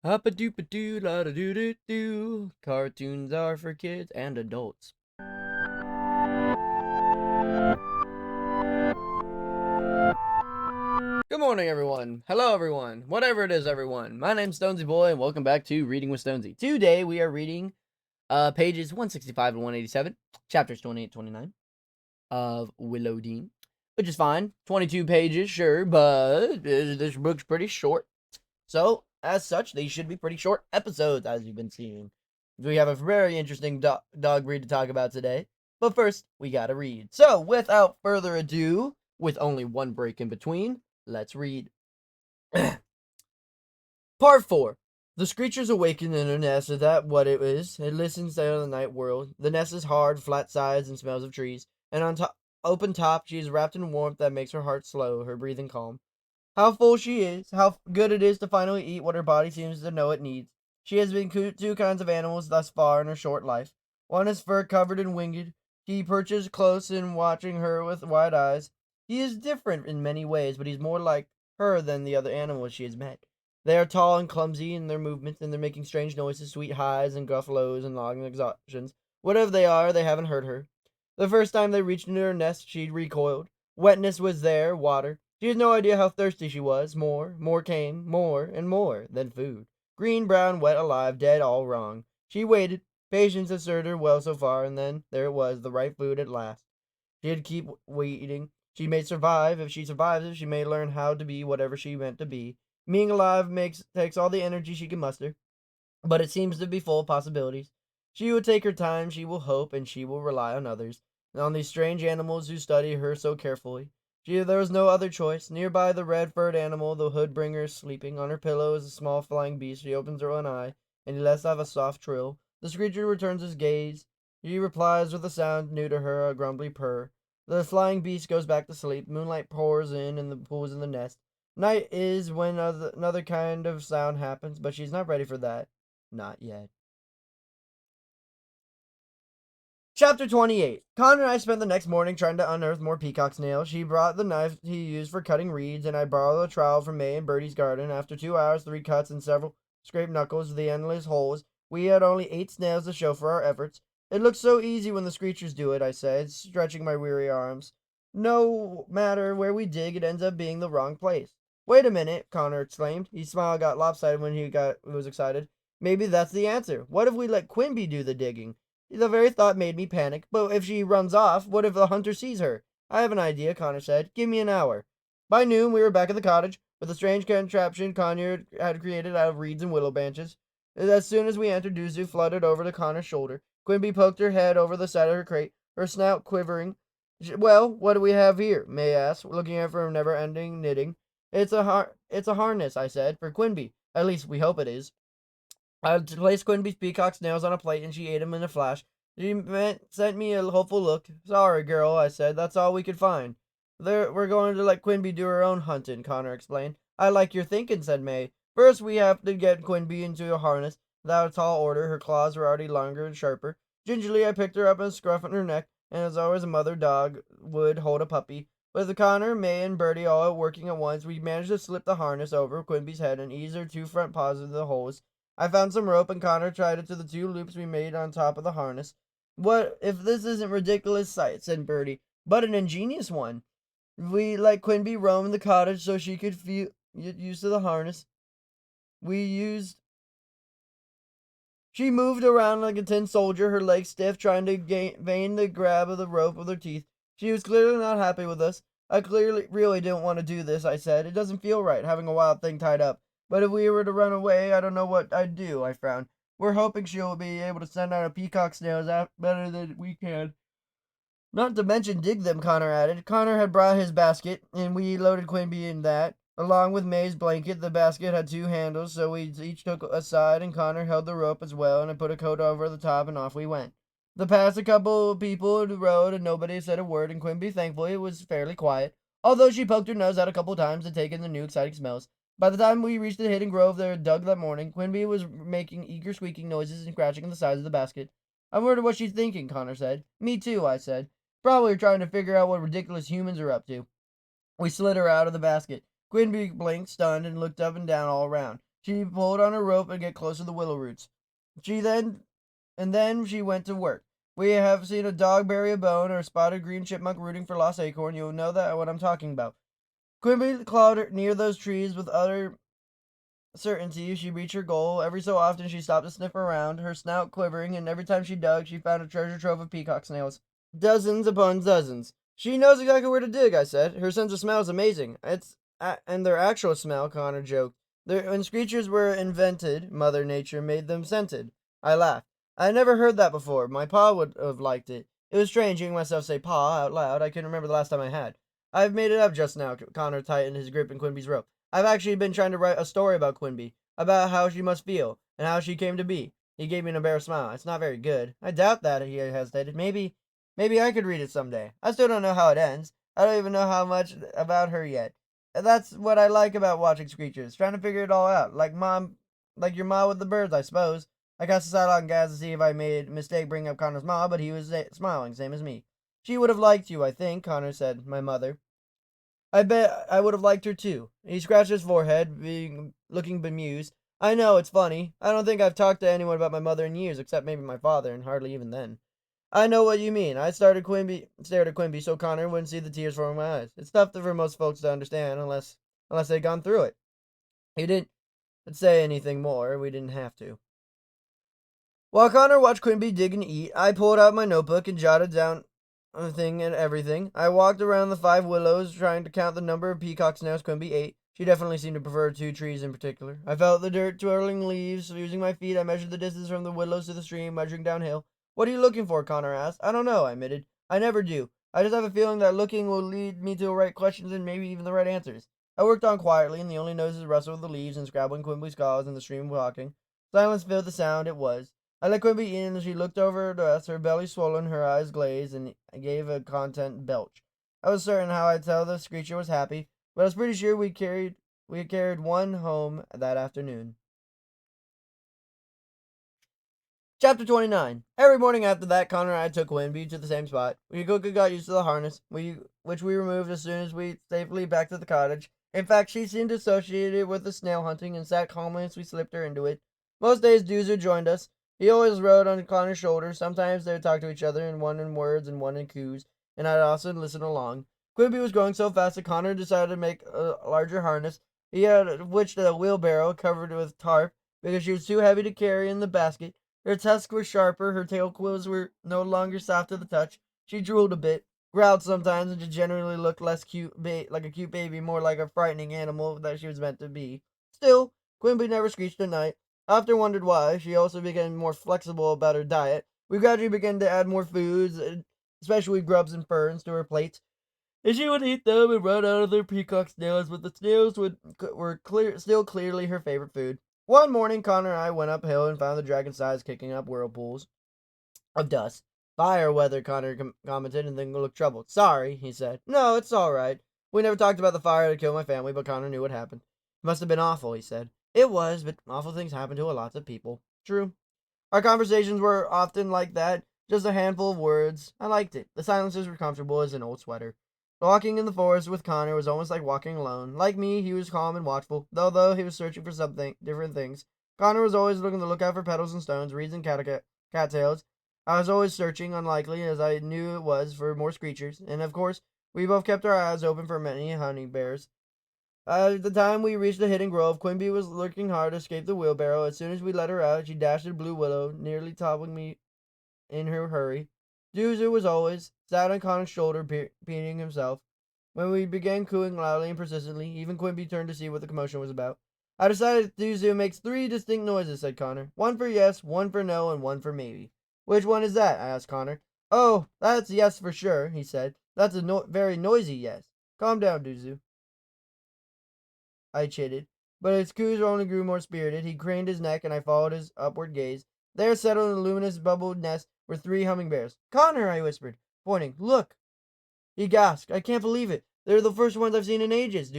Hoppa doopa doo la da doo doo doo. Cartoons are for kids and adults. Good morning, everyone. Hello, everyone. Whatever it is, everyone. My name's Stonsey Boy, and welcome back to Reading with Stonsey. Today, we are reading pages 165 and 187, chapters 28 29 of WIllodeen, which is fine. 22 pages, sure, but this book's pretty short. So, as such, these should be pretty short episodes, as you've been seeing. We have a very interesting dog breed to talk about today. But first, we gotta read. So, without further ado, with only one break in between, let's read. Part 4. The screechers awaken in her nest. Is that what it is? It listens out of the night world. The nest is hard, flat sides, and smells of trees. And on top, open top, she is wrapped in warmth that makes her heart slow, her breathing calm. How full she is, how good it is to finally eat what her body seems to know it needs. She has been two kinds of animals thus far in her short life. One is fur-covered and winged. He perches close and watching her with wide eyes. He is different in many ways, but he's more like her than the other animals she has met. They are tall and clumsy in their movements, and they're making strange noises, sweet highs and gruff lows and long exhaustions. Whatever they are, they haven't hurt her. The first time they reached into her nest, she recoiled. Wetness was there, water. She had no idea how thirsty she was. More came, more and more, than food. Green, brown, wet, alive, dead, all wrong. She waited. Patience had served her well so far, and then there it was, the right food at last. She had to keep waiting. She may survive. If she survives it, she may learn how to be whatever she meant to be. Being alive takes all the energy she can muster, but it seems to be full of possibilities. She will take her time, she will hope, and she will rely on others, and on these strange animals who study her so carefully. There was no other choice. Nearby the red-furred animal, the hood bringer, is sleeping. On her pillow is a small flying beast. She opens her one eye, and he lets off a soft trill. The screecher returns his gaze. He replies with a sound new to her, a grumbly purr. The flying beast goes back to sleep. Moonlight pours in and pools in the nest. Night is when another kind of sound happens, but she's not ready for that. Not yet. Chapter 28. Connor and I spent the next morning trying to unearth more peacock's nails. She brought the knife he used for cutting reeds, and I borrowed a trowel from May and Bertie's garden. After 2 hours, 3 cuts, and several scraped knuckles, the endless holes, we had only 8 snails to show for our efforts. It looks so easy when the screechers do it, I said, stretching my weary arms. No matter where we dig, it ends up being the wrong place. Wait a minute, Connor exclaimed. His smile got lopsided when he was excited. Maybe that's the answer. What if we let Quimby do the digging? The very thought made me panic. But if she runs off, what if the hunter sees her? I have an idea, Connor said. Give me an hour. By noon, we were back at the cottage, with a strange contraption Connor had created out of reeds and willow branches. As soon as we entered, Duzu fluttered over to Connor's shoulder. Quimby poked her head over the side of her crate, her snout quivering. Well, what do we have here? May asked, looking at her never-ending knitting. It's a harness, I said, for Quimby. At least we hope it is. I placed Quimby's peacock's nails on a plate, and she ate them in a flash. She sent me a hopeful look. Sorry, girl, I said. That's all we could find. We're going to let Quimby do her own hunting, Connor explained. I like your thinking, said May. First, we have to get Quimby into a harness. Without a tall order, her claws were already longer and sharper. Gingerly, I picked her up and scruffed her neck, and as always a mother dog would hold a puppy. With Connor, May, and Bertie all working at once, we managed to slip the harness over Quimby's head and ease her 2 front paws into the holes. I found some rope, and Connor tied it to the 2 loops we made on top of the harness. What if this isn't ridiculous sight, said Bertie, but an ingenious one. We let Quimby roam the cottage so she could get used to the harness. She moved around like a tin soldier, her legs stiff, trying to vain the grab of the rope with her teeth. She was clearly not happy with us. I really didn't want to do this, I said. It doesn't feel right, having a wild thing tied up. But if we were to run away, I don't know what I'd do, I frowned. We're hoping she'll be able to send out a peacock's nails better than we can. Not to mention dig them, Connor added. Connor had brought his basket, and we loaded Quimby in that. Along with May's blanket, the basket had 2 handles, so we each took a side, and Connor held the rope as well, and I put a coat over the top, and off we went. The past a couple of people in the road, and nobody said a word, and Quimby, thankfully, was fairly quiet, although she poked her nose out a couple of times to take in the new exciting smells. By the time we reached the hidden grove they had dug that morning, Quimby was making eager squeaking noises and scratching the sides of the basket. I wonder what she's thinking, Connor said. Me too, I said. Probably trying to figure out what ridiculous humans are up to. We slid her out of the basket. Quimby blinked, stunned, and looked up and down all around. She pulled on her rope and get close to the willow roots. Then she went to work. We have seen a dog bury a bone or a spotted green chipmunk rooting for lost acorn. You'll know that what I'm talking about. Quimby clawed near those trees with utter certainty. She reached her goal. Every so often she stopped to sniff around, her snout quivering, and every time she dug, she found a treasure trove of peacock snails. Dozens upon dozens. She knows exactly where to dig, I said. Her sense of smell is amazing. And their actual smell, Connor joked. When screechers were invented, Mother Nature made them scented. I laughed. I had never heard that before. My pa would have liked it. It was strange hearing myself say pa out loud. I couldn't remember the last time I had. I've made it up just now. Connor tightened his grip in Quimby's rope. I've actually been trying to write a story about Quimby, about how she must feel, and how she came to be. He gave me an embarrassed smile. It's not very good. I doubt that, he hesitated. Maybe I could read it someday. I still don't know how it ends. I don't even know how much about her yet. That's what I like about watching Screechers, trying to figure it all out. Like your ma with the birds, I suppose. I cast a sidelong glance to see if I made a mistake bringing up Connor's ma, but he was smiling, same as me. She would have liked you, I think, Connor said, my mother. I bet I would have liked her too. He scratched his forehead, looking bemused. I know, it's funny. I don't think I've talked to anyone about my mother in years, except maybe my father, and hardly even then. I know what you mean. I stared at Quimby so Connor wouldn't see the tears forming my eyes. It's tough for most folks to understand unless they'd gone through it. He didn't say anything more. We didn't have to. While Connor watched Quimby dig and eat, I pulled out my notebook and jotted down a thing and everything. I walked around the 5 willows, trying to count the number of peacock snails Quimby ate. She definitely seemed to prefer 2 trees in particular. I felt the dirt twirling leaves. Using my feet, I measured the distance from the willows to the stream, measuring downhill. What are you looking for? Connor asked. I don't know, I admitted. I never do. I just have a feeling that looking will lead me to the right questions and maybe even the right answers. I worked on quietly, and the only noises rustle of the leaves and scrabbling Quimby's calls and the stream walking. Silence filled the sound. It was. I let Quimby in, and she looked over at us, her belly swollen, her eyes glazed, and gave a content belch. I was certain how I'd tell the screecher was happy, but I was pretty sure we had carried one home that afternoon. Chapter 29. Every morning after that, Connor and I took Quimby to the same spot. We quickly got used to the harness, which we removed as soon as we safely back to the cottage. In fact, she seemed associated with the snail hunting and sat calmly as we slipped her into it. Most days, Doozer joined us. He always rode on Connor's shoulder. Sometimes they would talk to each other, and one in words and one in coos, and I'd also listen along. Quimby was growing so fast that Connor decided to make a larger harness. He had witched a wheelbarrow covered with tarp because she was too heavy to carry in the basket. Her tusks were sharper, her tail quills were no longer soft to the touch. She drooled a bit, growled sometimes, and just generally looked less like a cute baby, more like a frightening animal that she was meant to be. Still, Quimby never screeched at night. I often wondered why. She also became more flexible about her diet. We gradually began to add more foods, especially grubs and ferns, to her plates, and she would eat them and run out of their peacock snails, but the snails still clearly her favorite food. One morning, Connor and I went uphill and found the dragon's size kicking up whirlpools of dust. Fire weather, Connor commented, and then looked troubled. Sorry, he said. No, it's all right. We never talked about the fire that killed my family, but Connor knew what happened. It must have been awful, he said. It was, but awful things happen to a lot of people. True. Our conversations were often like that, just a handful of words. I liked it. The silences were comfortable as an old sweater. Walking in the forest with Connor was almost like walking alone. Like me, he was calm and watchful, though he was searching for something different things. Connor was always looking to look out for petals and stones, reeds and cattails. I was always searching, unlikely as I knew it was, for more screechers, and of course, we both kept our eyes open for many honey bears. At the time we reached the hidden grove, Quimby was lurking hard to escape the wheelbarrow. As soon as we let her out, she dashed at a blue willow, nearly toppling me in her hurry. Doozer was always sat on Connor's shoulder, peeing himself. When we began cooing loudly and persistently, even Quimby turned to see what the commotion was about. I decided Doozer makes 3 distinct noises, said Connor. One for yes, one for no, and one for maybe. Which one is that? I asked Connor. Oh, that's yes for sure, he said. That's a very noisy yes. Calm down, Doozer, I chided. But his coos only grew more spirited. He craned his neck, and I followed his upward gaze. There, settled in the luminous bubbled nest, were 3 hummingbirds. Connor, I whispered, pointing. Look! He gasped. I can't believe it. They're the first ones I've seen in ages,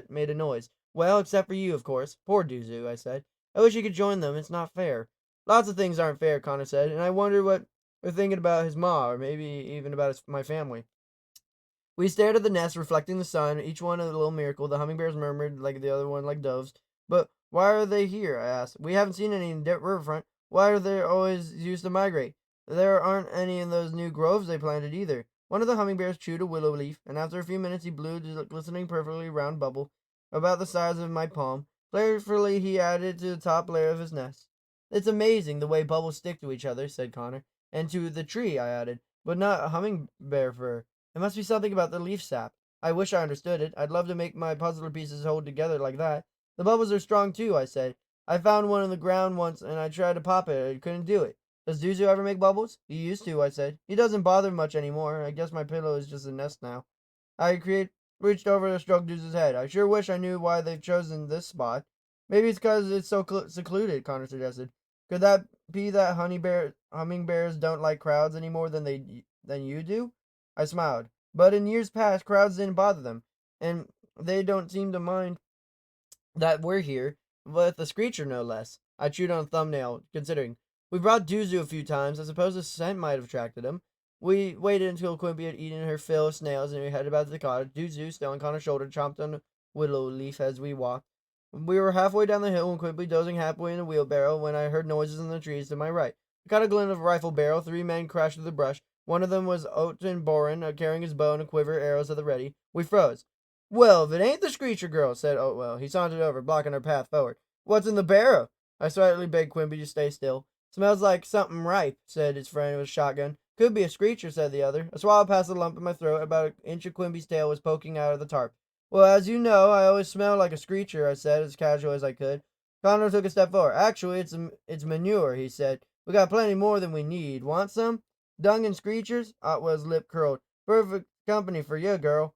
made a noise. Well, except for you, of course. Poor Doozu, I said. I wish you could join them. It's not fair. Lots of things aren't fair, Connor said, and I wonder what they're thinking about his ma, or maybe even about my family. We stared at the nest, reflecting the sun, each one a little miracle. The hummingbirds murmured like the other one, like doves. But Why are they here? I asked. We haven't seen any in Riverfront. Why are they always used to migrate? There aren't any in those new groves they planted either. One of the hummingbirds chewed a willow leaf, and after a few minutes he blew a glistening, perfectly round bubble about the size of my palm. Playfully he added it to the top layer of his nest. It's amazing the way bubbles stick to each other, said Connor. And to the tree, I added, but not a hummingbird fur. It must be something about the leaf sap. I wish I understood it. I'd love to make my puzzler pieces hold together like that. The bubbles are strong too, I said. I found one on the ground once and I tried to pop it. I couldn't do it. Does Duzu ever make bubbles? He used to, I said. He doesn't bother much anymore. I guess my pillow is just a nest now. Reached over to stroke Duzu's head. I sure wish I knew why they've chosen this spot. Maybe it's because it's so secluded, Connor suggested. Could that be that hummingbears don't like crowds any more than you do? I smiled. But in years past, crowds didn't bother them, and they don't seem to mind that we're here, with a screecher no less. I chewed on a thumbnail, considering. We brought Duzu a few times. I suppose the scent might have attracted him. We waited until Quimpy had eaten her fill of snails and we headed back to the cottage. Duzu, still on Connor's shoulder, chomped on a willow leaf as we walked. We were halfway down the hill when Quimpy dozing halfway in a wheelbarrow when I heard noises in the trees to my right. I caught a glint of a rifle barrel. 3 men crashed through the brush. One of them was Oten Boren, carrying his bow and a quiver, arrows at the ready. We froze. Well, if it ain't the Screecher girl, said Oatwell. He sauntered over, blocking her path forward. What's in the barrel? I slightly begged Quimby to stay still. Smells like something ripe, said his friend with a shotgun. Could be a Screecher, said the other. A swallow passed a lump in my throat. About an inch of Quimby's tail was poking out of the tarp. Well, as you know, I always smell like a Screecher, I said, as casual as I could. Connor took a step forward. Actually, it's manure, he said. We got plenty more than we need. Want some? Dung and Screechers? Otwell's lip curled. Perfect company for you, girl.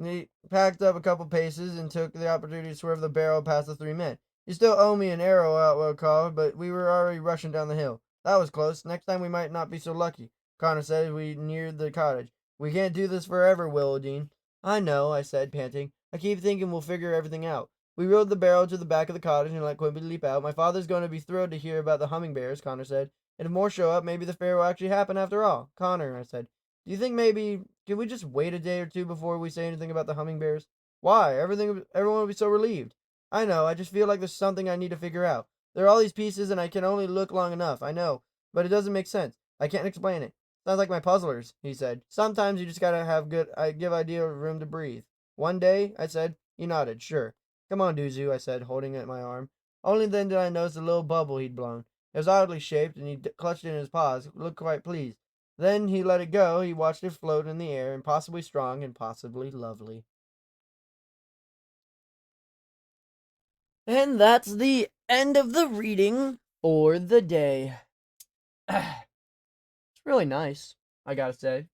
He packed up a couple paces and took the opportunity to swerve the barrel past the 3 men. You still owe me an arrow, Outwell called, but we were already rushing down the hill. That was close. Next time we might not be so lucky, Connor said as we neared the cottage. We can't do this forever, WIllodeen. I know, I said, panting. I keep thinking we'll figure everything out. We rode the barrel to the back of the cottage and let Quimby leap out. My father's going to be thrilled to hear about the hummingbears, Connor said. And if more show up, maybe the fair will actually happen after all. Connor, I said, do you think maybe can we just wait a day or two before we say anything about the hummingbirds? Why? Everyone will be so relieved. I know, I just feel like there's something I need to figure out. There are all these pieces and I can only look long enough, I know. But it doesn't make sense. I can't explain it. Sounds like my puzzlers, he said. Sometimes you just gotta have give idea room to breathe. One day, I said. He nodded, sure. Come on, Duzu, I said, holding at my arm. Only then did I notice the little bubble he'd blown. It was oddly shaped, and he clutched it in his paws, looked quite pleased. Then he let it go. He watched it float in the air, impossibly strong and possibly lovely. And that's the end of the reading for the day. It's really nice, I gotta say.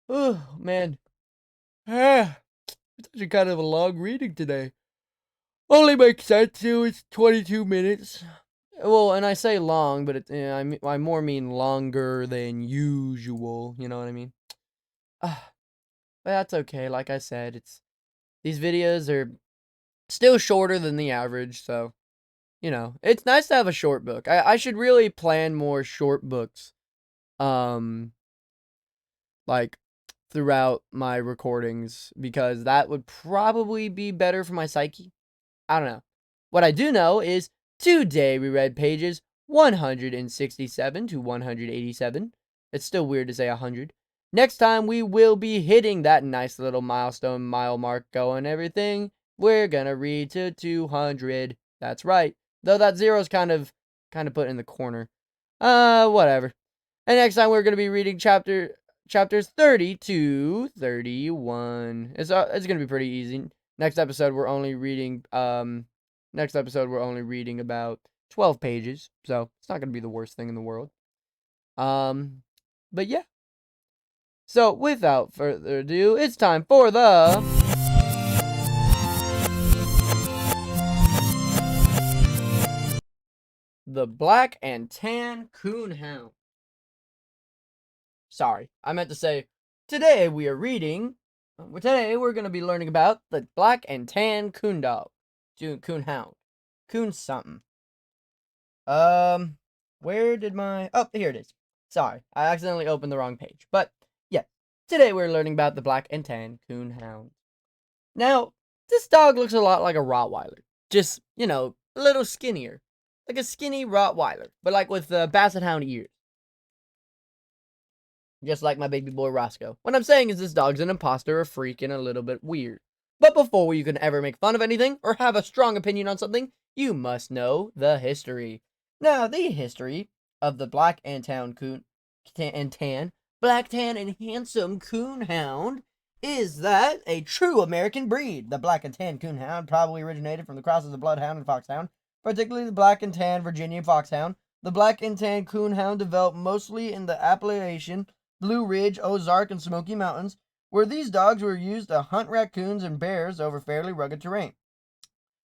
Oh, man. It's actually kind of a long reading today. Only makes sense too. It's 22 minutes. Well, and I say long, but I more mean longer than usual. You know what I mean? But that's okay. Like I said, these videos are still shorter than the average, so it's nice to have a short book. I should really plan more short books, like throughout my recordings, because that would probably be better for my psyche. I don't know. What I do know is today we read pages 167 to 187. It's still weird to say 100. Next time we will be hitting that nice little milestone mile mark going everything. We're gonna read to 200. That's right. Though that zero's kind of put in the corner. Whatever. And next time we're gonna be reading chapters 30 to 31. It's gonna be pretty easy. Next episode we're only reading about 12 pages, so it's not gonna be the worst thing in the world. But yeah. So without further ado, it's time for the Black and Tan Coonhound. Sorry, I meant to say today we're going to be learning about the Black and Tan Coonhound. Coon something. Where did oh, here it is. Sorry, I accidentally opened the wrong page. But yeah, today we're learning about the Black and Tan Coonhound. Now, this dog looks a lot like a Rottweiler. Just, a little skinnier. Like a skinny Rottweiler, but like with Basset Hound ears. Just like my baby boy Roscoe. What I'm saying is this dog's an imposter, a freak, and a little bit weird. But before you can ever make fun of anything, or have a strong opinion on something, you must know the history. Now, the history of the Black and Black, Tan, and Handsome Coonhound is that a true American breed. The Black and Tan Coonhound probably originated from the crosses of the Bloodhound and Foxhound, particularly the Black and Tan Virginia Foxhound. The Black and Tan Coonhound developed mostly in the Appalachian, Blue Ridge, Ozark, and Smoky Mountains, where these dogs were used to hunt raccoons and bears over fairly rugged terrain.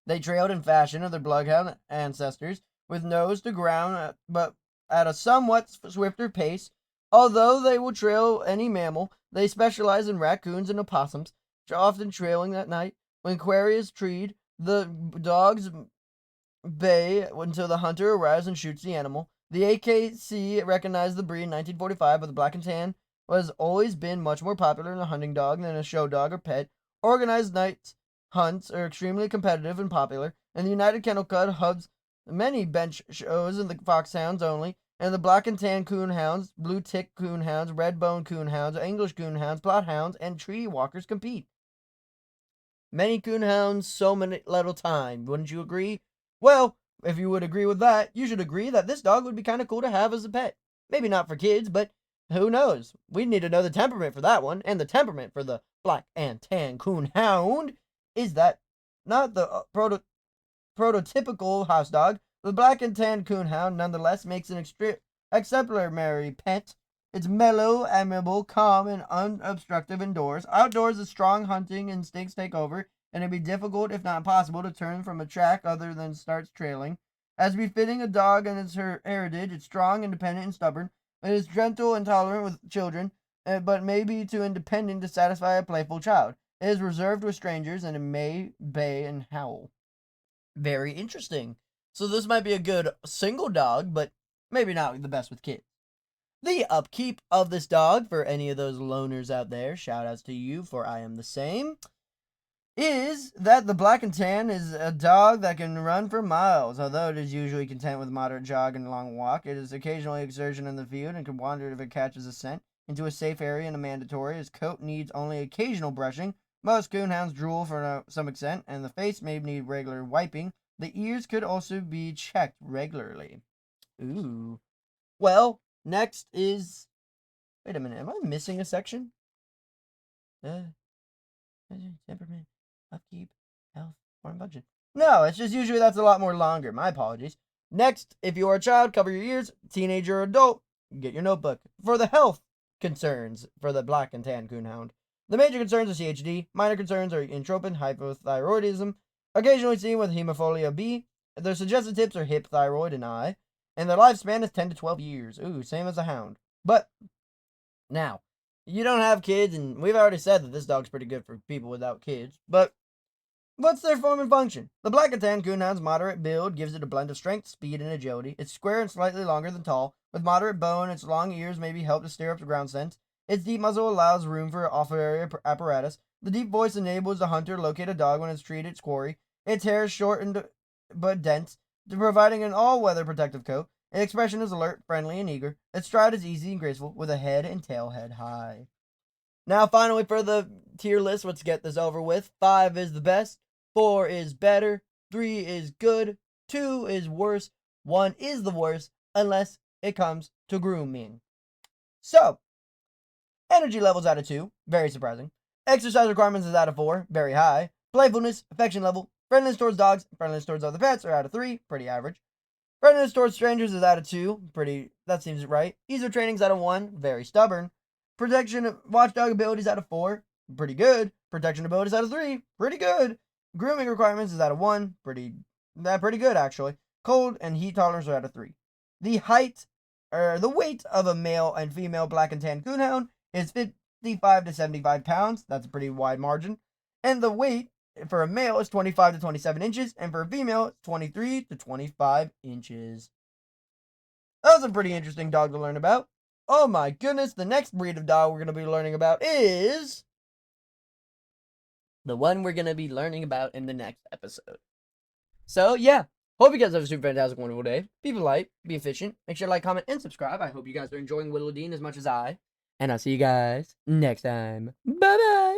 They trailed in fashion of their bloodhound ancestors, with nose to ground, but at a somewhat swifter pace. Although they will trail any mammal, they specialize in raccoons and opossums, often trailing at night. When quarry is treed, the dogs bay until the hunter arrives and shoots the animal. The AKC recognized the breed in 1945, but the Black and Tan has always been much more popular in a hunting dog than a show dog or pet. Organized night hunts are extremely competitive and popular, and the United Kennel Club hubs many bench shows in the foxhounds only, and the Black and Tan Coonhounds, Blue Tick Coonhounds, Red Bone Coonhounds, English Coonhounds, Bloodhounds, and Tree Walkers compete. Many coonhounds, so many little time, wouldn't you agree? Well, if you would agree with that, you should agree that this dog would be kind of cool to have as a pet. Maybe not for kids, but who knows? We need to know the temperament for that one, and the temperament for the Black and Tan Coonhound is that not the prototypical house dog. The Black and Tan Coonhound, nonetheless, makes an exemplary pet. It's mellow, amiable, calm, and unobstructive indoors. Outdoors, the strong hunting instincts take over, and it'd be difficult, if not impossible, to turn from a track other than starts trailing. As befitting a dog and its heritage, it's strong, independent, and stubborn. It is gentle and tolerant with children, but may be too independent to satisfy a playful child. It is reserved with strangers, and it may bay and howl. Very interesting. So this might be a good single dog, but maybe not the best with kids. The upkeep of this dog, for any of those loners out there, shout outs to you, for I am the same, is that the Black and Tan is a dog that can run for miles. Although it is usually content with moderate jog and long walk, it is occasionally exertion in the field and can wander if it catches a scent into a safe area and a mandatory. His coat needs only occasional brushing. Most coonhounds drool for some extent, and the face may need regular wiping. The ears could also be checked regularly. Ooh. Well, next is... Wait a minute, am I missing a section? Temperament, upkeep, health, foreign function. No, it's just usually that's a lot more longer. My apologies. Next, if you are a child, cover your ears. Teenager or adult, get your notebook. For the health concerns for the Black and Tan Coonhound. The major concerns are CHD. Minor concerns are entropin, hypothyroidism, occasionally seen with hemophilia B. Their suggested tips are hip, thyroid, and eye. And their lifespan is 10 to 12 years. Ooh, same as a hound. But, now, you don't have kids, and we've already said that this dog's pretty good for people without kids, but what's their form and function? The Black and Tan Coonhound's moderate build gives it a blend of strength, speed, and agility. It's square and slightly longer than tall. With moderate bone, its long ears maybe help to stir up the ground scent. Its deep muzzle allows room for off-area apparatus. The deep voice enables the hunter to locate a dog when it's treated its quarry. Its hair is short but dense, providing an all-weather protective coat. Its expression is alert, friendly, and eager. Its stride is easy and graceful, with a head and tail head high. Now, finally, for the tier list, let's get this over with. 5 is the best, 4 is better, 3 is good, 2 is worse, 1 is the worst, unless it comes to grooming. So, energy levels out of 2, very surprising. Exercise requirements is out of 4, very high. Playfulness, affection level, friendliness towards dogs, friendliness towards other pets are out of 3, pretty average. Friendliness towards strangers is out of 2, that seems right. Ease of training's out of 1, very stubborn. Protection watchdog abilities out of 4, pretty good. Protection abilities out of 3, pretty good. Grooming requirements is out of 1, pretty good actually. Cold and heat tolerance are out of 3. The weight of a male and female Black and Tan Coonhound is 55 to 75 pounds. That's a pretty wide margin. And the weight for a male is 25 to 27 inches, and for a female, it's 23 to 25 inches. That was a pretty interesting dog to learn about. Oh my goodness, the next breed of dog we're going to be learning about is the one we're going to be learning about in the next episode. So, yeah, Hope you guys have a super fantastic, wonderful day. Be polite, be efficient. Make sure to like, comment, and subscribe. I hope you guys are enjoying WIllodeen as much as I. And I'll see you guys next time. Bye-bye.